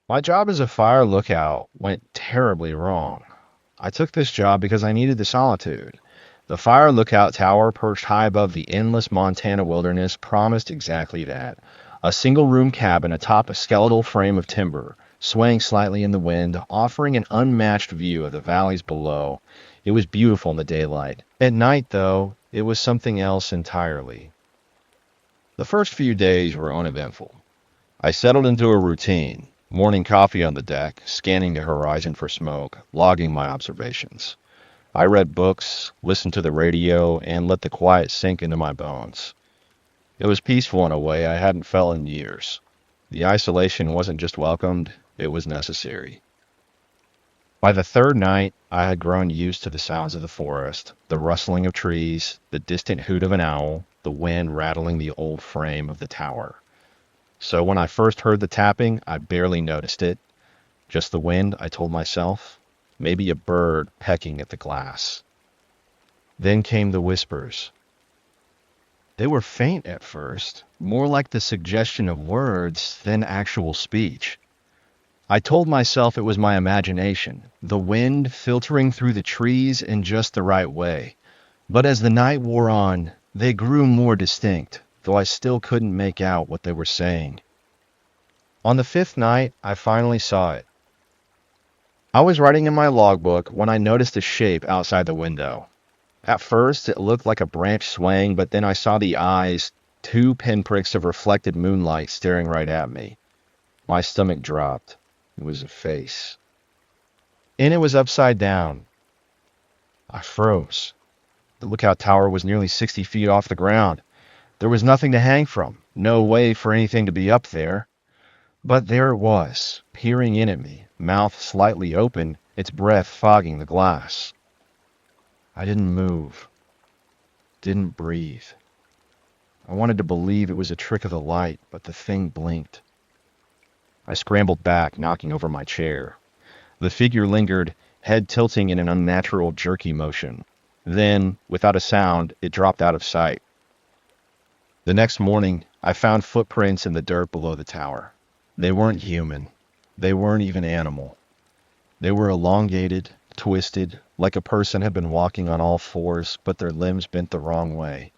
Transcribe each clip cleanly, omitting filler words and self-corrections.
My job as a fire lookout went terribly wrong. I took this job because I needed the solitude. The fire lookout tower, perched high above the endless Montana wilderness, promised exactly that. A single room cabin atop a skeletal frame of timber, swaying slightly in the wind, offering an unmatched view of the valleys below. It was beautiful in the daylight. At night, though, it was something else entirely. The first few days were uneventful. I settled into a routine. Morning coffee on the deck, scanning the horizon for smoke, logging my observations. I read books, listened to the radio, and let the quiet sink into my bones. It was peaceful in a way I hadn't felt in years. The isolation wasn't just welcomed, it was necessary. By the third night, I had grown used to the sounds of the forest, the rustling of trees, the distant hoot of an owl, the wind rattling the old frame of the tower. So when I first heard the tapping, I barely noticed it. Just the wind, I told myself. Maybe a bird pecking at the glass. Then came the whispers. They were faint at first, more like the suggestion of words than actual speech. I told myself it was my imagination, the wind filtering through the trees in just the right way. But as the night wore on, they grew more distinct, though I still couldn't make out what they were saying. On the fifth night, I finally saw it. I was writing in my logbook when I noticed a shape outside the window. At first, it looked like a branch swaying, but then I saw the eyes, two pinpricks of reflected moonlight staring right at me. My stomach dropped. It was a face. And it was upside down. I froze. The lookout tower was nearly 60 feet off the ground. There was nothing to hang from, no way for anything to be up there. But there it was, peering in at me, mouth slightly open, its breath fogging the glass. I didn't move, didn't breathe. I wanted to believe it was a trick of the light, but the thing blinked. I scrambled back, knocking over my chair. The figure lingered, head tilting in an unnatural jerky motion. Then, without a sound, it dropped out of sight. The next morning, I found footprints in the dirt below the tower. They weren't human. They weren't even animal. They were elongated, twisted, like a person had been walking on all fours, but their limbs bent the wrong way.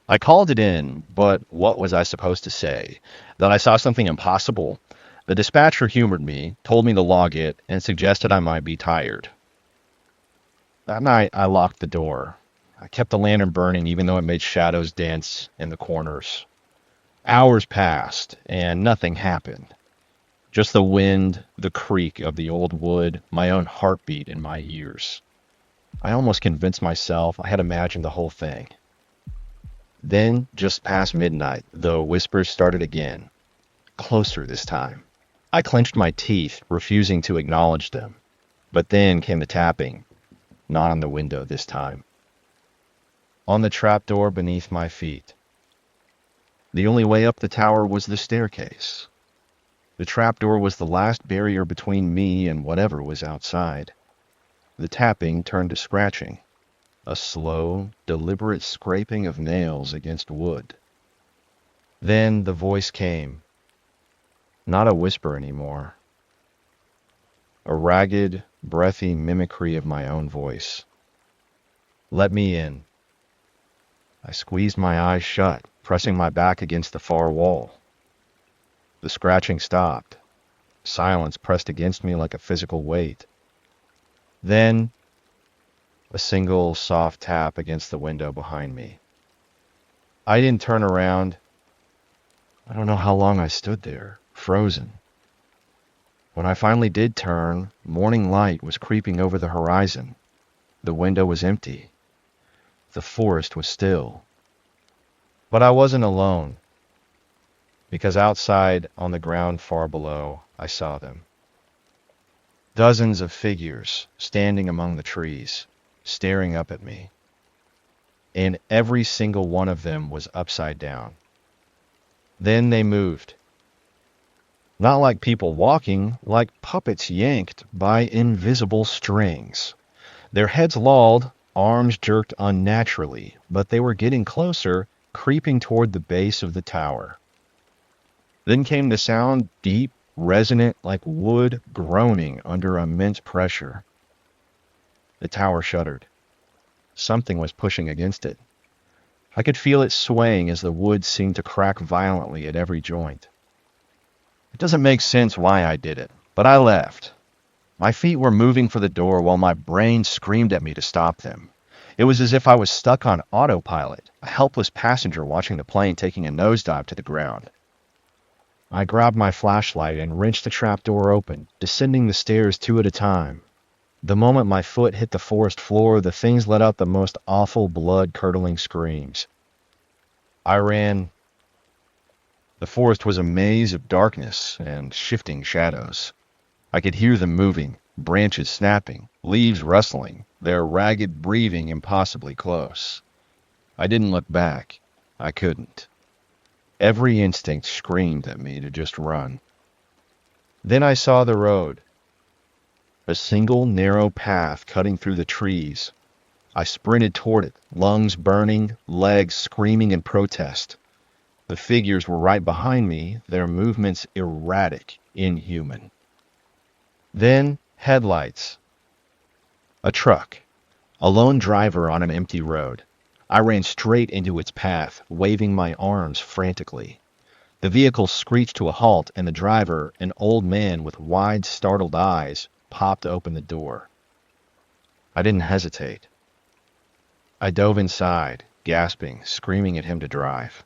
I called it in, but what was I supposed to say? That I saw something impossible? The dispatcher humored me, told me to log it, and suggested I might be tired. That night, I locked the door. I kept the lantern burning even though it made shadows dance in the corners. Hours passed, and nothing happened. Just the wind, the creak of the old wood, my own heartbeat in my ears. I almost convinced myself I had imagined the whole thing. Then, just past midnight, the whispers started again. Closer this time. I clenched my teeth, refusing to acknowledge them. But then came the tapping. Not on the window this time. On the trapdoor beneath my feet. The only way up the tower was the staircase. The trapdoor was the last barrier between me and whatever was outside. The tapping turned to scratching. A slow, deliberate scraping of nails against wood. Then the voice came. Not a whisper anymore. A ragged, breathy mimicry of my own voice. Let me in. I squeezed my eyes shut, pressing my back against the far wall. The scratching stopped. Silence pressed against me like a physical weight. Then, a single soft tap against the window behind me. I didn't turn around. I don't know how long I stood there, frozen. When I finally did turn, morning light was creeping over the horizon. The window was empty. The forest was still. But I wasn't alone, because outside on the ground far below, I saw them. Dozens of figures standing among the trees, staring up at me. And every single one of them was upside down. Then they moved. Not like people walking, like puppets yanked by invisible strings. Their heads lolled, arms jerked unnaturally, but they were getting closer, creeping toward the base of the tower. Then came the sound, deep, resonant like wood groaning under immense pressure. The tower shuddered. Something was pushing against it. I could feel it swaying as the wood seemed to crack violently at every joint. It doesn't make sense why I did it, but I left. My feet were moving for the door while my brain screamed at me to stop them. It was as if I was stuck on autopilot, a helpless passenger watching the plane taking a nosedive to the ground. I grabbed my flashlight and wrenched the trapdoor open, descending the stairs two at a time. The moment my foot hit the forest floor, the things let out the most awful, blood-curdling screams. I ran. The forest was a maze of darkness and shifting shadows. I could hear them moving, branches snapping, leaves rustling, their ragged breathing impossibly close. I didn't look back. I couldn't. Every instinct screamed at me to just run. Then I saw the road. A single narrow path cutting through the trees. I sprinted toward it, lungs burning, legs screaming in protest. The figures were right behind me, their movements erratic, inhuman. Then, headlights. A truck. A lone driver on an empty road. I ran straight into its path, waving my arms frantically. The vehicle screeched to a halt, and the driver, an old man with wide, startled eyes, popped open the door. I didn't hesitate. I dove inside, gasping, screaming at him to drive.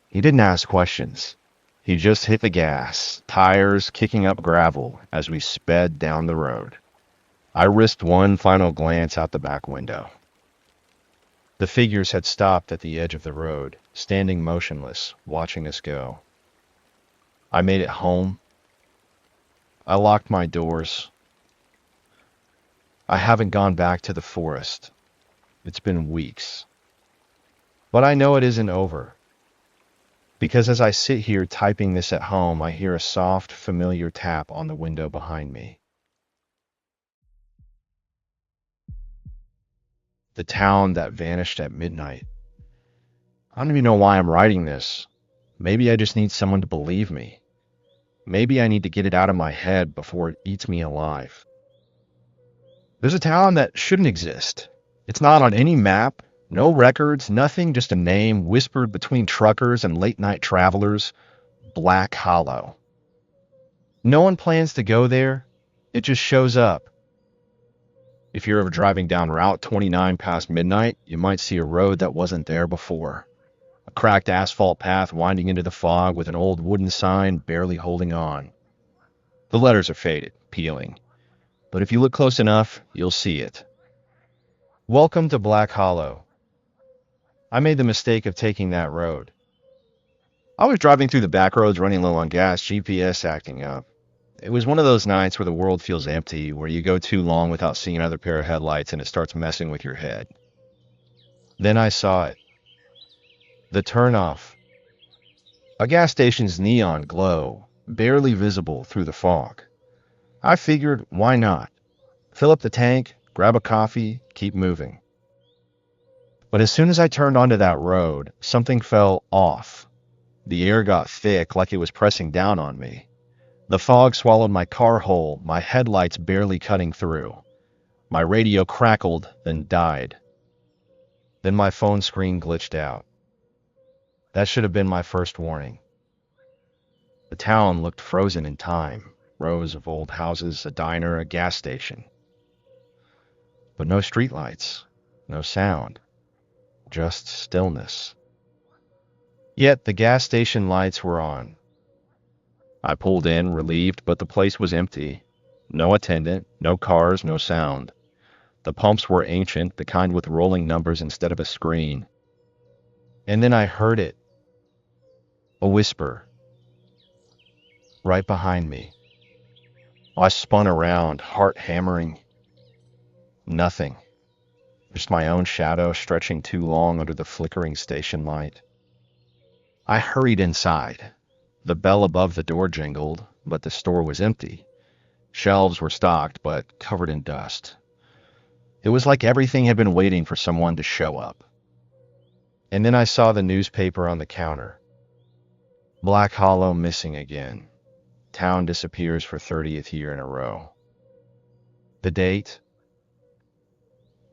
He didn't ask questions. He just hit the gas, tires kicking up gravel as we sped down the road. I risked one final glance out the back window. The figures had stopped at the edge of the road, standing motionless, watching us go. I made it home. I locked my doors. I haven't gone back to the forest. It's been weeks. But I know it isn't over. Because as I sit here typing this at home, I hear a soft, familiar tap on the window behind me. The town that vanished at midnight. I don't even know why I'm writing this. Maybe I just need someone to believe me. Maybe I need to get it out of my head before it eats me alive. There's a town that shouldn't exist. It's not on any map, no records, nothing, just a name whispered between truckers and late-night travelers. Black Hollow. No one plans to go there. It just shows up. If you're ever driving down Route 29 past midnight, you might see a road that wasn't there before. A cracked asphalt path winding into the fog with an old wooden sign barely holding on. The letters are faded, peeling. But if you look close enough, you'll see it. Welcome to Black Hollow. I made the mistake of taking that road. I was driving through the back roads running low on gas, GPS acting up. It was one of those nights where the world feels empty, where you go too long without seeing another pair of headlights and it starts messing with your head. Then I saw it. The turnoff. A gas station's neon glow, barely visible through the fog. I figured, why not? Fill up the tank, grab a coffee, keep moving. But as soon as I turned onto that road, something fell off. The air got thick, like it was pressing down on me. The fog swallowed my car whole, my headlights barely cutting through. My radio crackled, then died. Then my phone screen glitched out. That should have been my first warning. The town looked frozen in time. Rows of old houses, a diner, a gas station. But no streetlights, no sound, just stillness. Yet the gas station lights were on. I pulled in, relieved, but the place was empty. No attendant, no cars, no sound. The pumps were ancient, the kind with rolling numbers instead of a screen. And then I heard it. A whisper. Right behind me. I spun around, heart hammering. Nothing. Just my own shadow stretching too long under the flickering station light. I hurried inside. The bell above the door jingled, but the store was empty. Shelves were stocked, but covered in dust. It was like everything had been waiting for someone to show up. And then I saw the newspaper on the counter. Black Hollow missing again. town disappears for 30th year in a row. The date?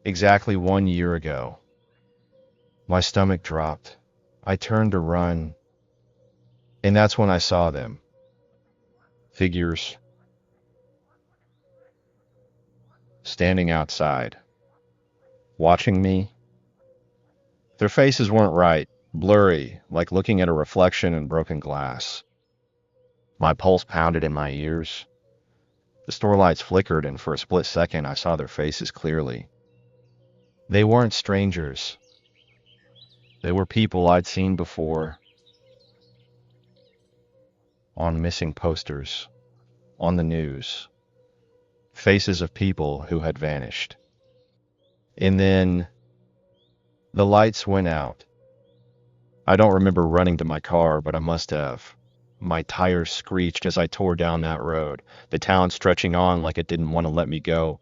Exactly 1 year ago. My stomach dropped. I turned to run, and that's when I saw them. Figures standing outside, watching me. Their faces weren't right, blurry, like looking at a reflection in broken glass. My pulse pounded in my ears. The store lights flickered, and for a split second I saw their faces clearly. They weren't strangers. They were people I'd seen before. On missing posters, on the news. Faces of people who had vanished. And then the lights went out. I don't remember running to my car, but I must have. My tires screeched as I tore down that road, the town stretching on like it didn't want to let me go.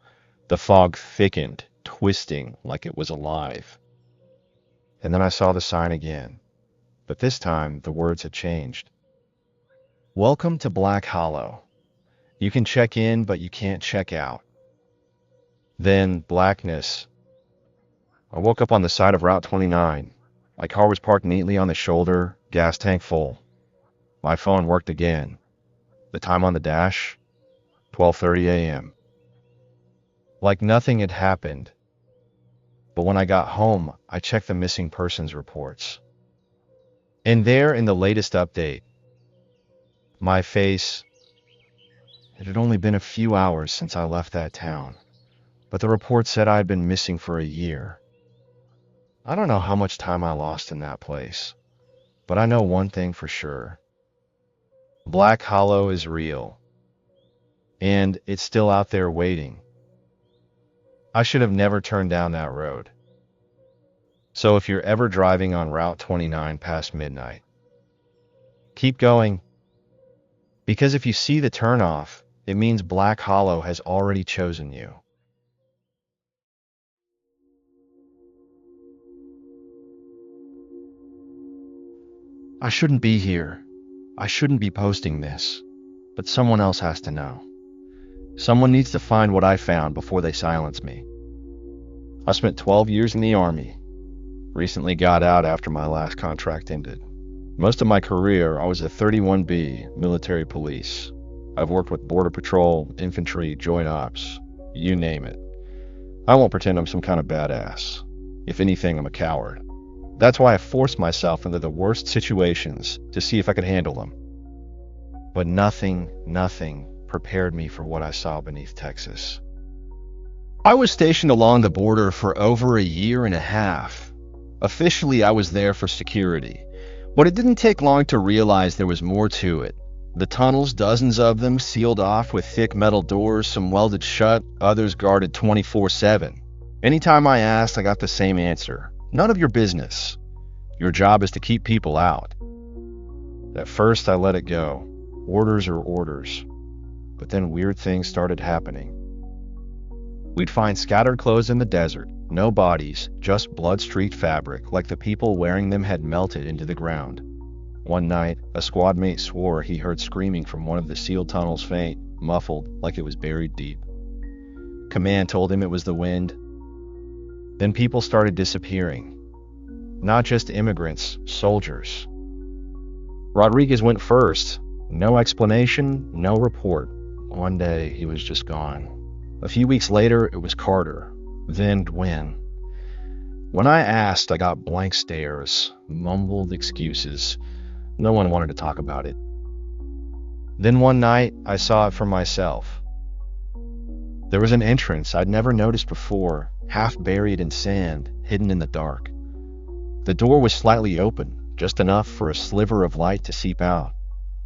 The fog thickened, twisting like it was alive. And then I saw the sign again, but this time the words had changed. Welcome to Black Hollow. You can check in, but you can't check out. Then blackness. I woke up on the side of Route 29. My car was parked neatly on the shoulder, gas tank full. My phone worked again. The time on the dash? 12:30 a.m. Like nothing had happened. But when I got home, I checked the missing persons reports. And there, in the latest update, my face. It had only been a few hours since I left that town, but the report said I had been missing for a year. I don't know how much time I lost in that place, but I know one thing for sure. Black Hollow is real, and it's still out there waiting. I should have never turned down that road. So if you're ever driving on Route 29 past midnight, keep going. Because if you see the turnoff, it means Black Hollow has already chosen you. I shouldn't be here. I shouldn't be posting this. But someone else has to know. Someone needs to find what I found before they silence me. I spent 12 years in the Army. Recently got out after my last contract ended. Most of my career, I was a 31B military police. I've worked with Border Patrol, infantry, joint ops, you name it. I won't pretend I'm some kind of badass. If anything, I'm a coward. That's why I forced myself into the worst situations to see if I could handle them. But nothing prepared me for what I saw beneath Texas. I was stationed along the border for over a year and a half. Officially, I was there for security, but it didn't take long to realize there was more to it. The tunnels, dozens of them, sealed off with thick metal doors, some welded shut, others guarded 24/7. Anytime I asked, I got the same answer. None of your business. Your job is to keep people out. At first, I let it go. Orders are orders. But then weird things started happening. We'd find scattered clothes in the desert, no bodies, just blood-streaked fabric, like the people wearing them had melted into the ground. One night, a squad mate swore he heard screaming from one of the sealed tunnels faint, muffled, like it was buried deep. Command told him it was the wind. Then people started disappearing. Not just immigrants, soldiers. Rodriguez went first. No explanation, no report. One day, he was just gone. A few weeks later, it was Carter. Then Gwen. When I asked, I got blank stares, mumbled excuses. No one wanted to talk about it. Then one night, I saw it for myself. There was an entrance I'd never noticed before, half buried in sand, hidden in the dark. The door was slightly open, just enough for a sliver of light to seep out.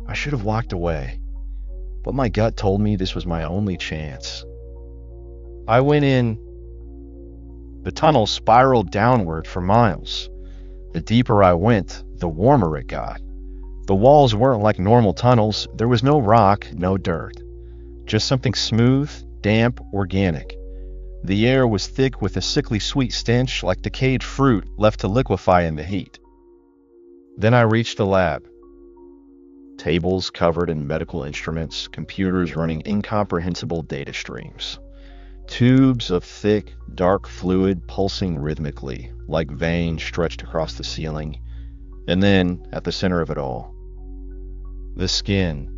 I should have walked away, but my gut told me this was my only chance. I went in. The tunnel spiraled downward for miles. The deeper I went, the warmer it got. The walls weren't like normal tunnels. There was no rock, no dirt. Just something smooth, damp, organic. The air was thick with a sickly sweet stench like decayed fruit left to liquefy in the heat. Then I reached the lab. Tables covered in medical instruments, computers running incomprehensible data streams. Tubes of thick, dark fluid pulsing rhythmically, like veins stretched across the ceiling. And then, at the center of it all, the skin.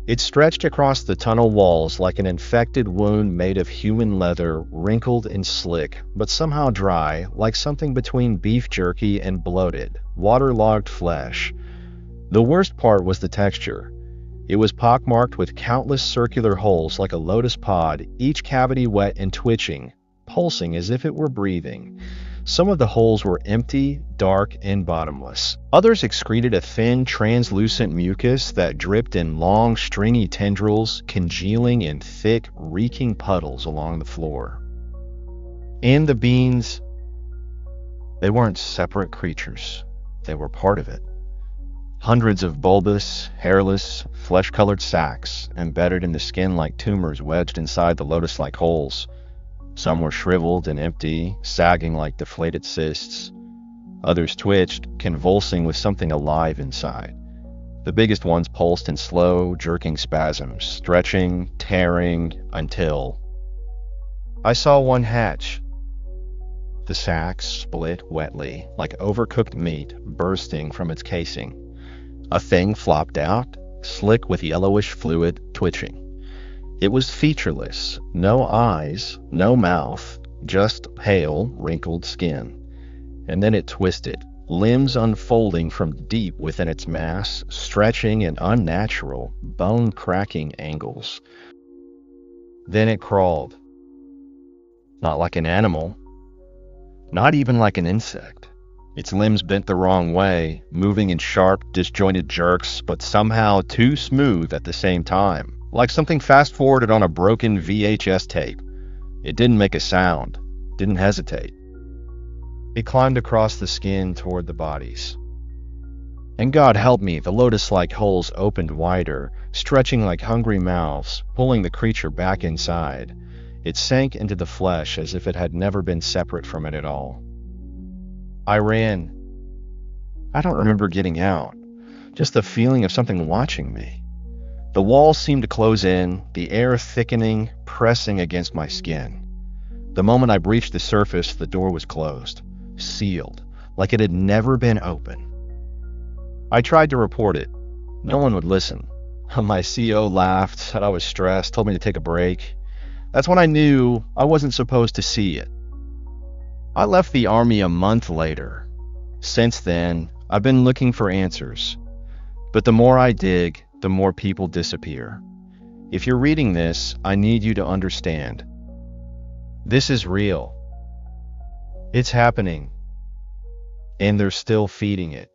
It stretched across the tunnel walls like an infected wound made of human leather, wrinkled and slick, but somehow dry, like something between beef jerky and bloated, waterlogged flesh. The worst part was the texture. It was pockmarked with countless circular holes like a lotus pod, each cavity wet and twitching, pulsing as if it were breathing. Some of the holes were empty, dark, and bottomless. Others excreted a thin, translucent mucus that dripped in long, stringy tendrils, congealing in thick, reeking puddles along the floor. And the beans, they weren't separate creatures. They were part of it. Hundreds of bulbous, hairless, flesh-colored sacs embedded in the skin like tumors wedged inside the lotus-like holes. Some were shriveled and empty, sagging like deflated cysts. Others twitched, convulsing with something alive inside. The biggest ones pulsed in slow, jerking spasms, stretching, tearing, until I saw one hatch. The sac split wetly, like overcooked meat bursting from its casing. A thing flopped out, slick with yellowish fluid, twitching. It was featureless, no eyes, no mouth, just pale, wrinkled skin. And then it twisted, limbs unfolding from deep within its mass, stretching in unnatural, bone-cracking angles. Then it crawled. Not like an animal, not even like an insect. Its limbs bent the wrong way, moving in sharp, disjointed jerks, but somehow too smooth at the same time. Like something fast-forwarded on a broken VHS tape. It didn't make a sound, didn't hesitate. It climbed across the skin toward the bodies. And God help me, the lotus-like holes opened wider, stretching like hungry mouths, pulling the creature back inside. It sank into the flesh as if it had never been separate from it at all. I ran. I don't remember getting out, just the feeling of something watching me. The walls seemed to close in, the air thickening, pressing against my skin. The moment I breached the surface, the door was closed, sealed, like it had never been open. I tried to report it. No one would listen. My CO laughed, said I was stressed, told me to take a break. That's when I knew I wasn't supposed to see it. I left the army a month later. Since then, I've been looking for answers. But the more I dig, the more people disappear. If you're reading this, I need you to understand. This is real. It's happening. And they're still feeding it.